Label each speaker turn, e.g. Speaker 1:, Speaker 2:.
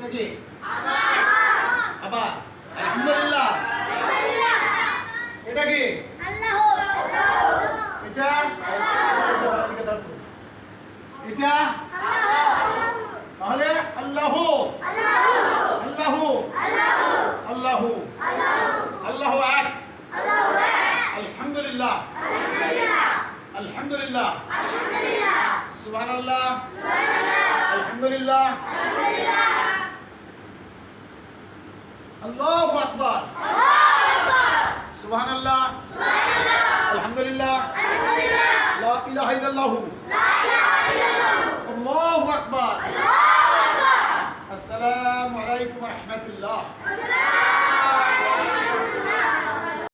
Speaker 1: এটা কি আবার আলহামদুলিল্লাহ এটা কি এটা এটা তাহলে আল্লাহু আল্লাহু আল্লাহু আল্লাহু এক আলহামদুলিল্লাহ আলহামদুলিল্লাহ সুবহানাল্লাহ আলহামদুলিল্লাহ আল্লাহু আকবার সুবহানাল্লাহ আলহামদুলিল্লাহ লা ইলাহা ইল্লাল্লাহু আল্লাহু আকবার আসসালামু আলাইকুম ওয়া রাহমাতুল্লাহ।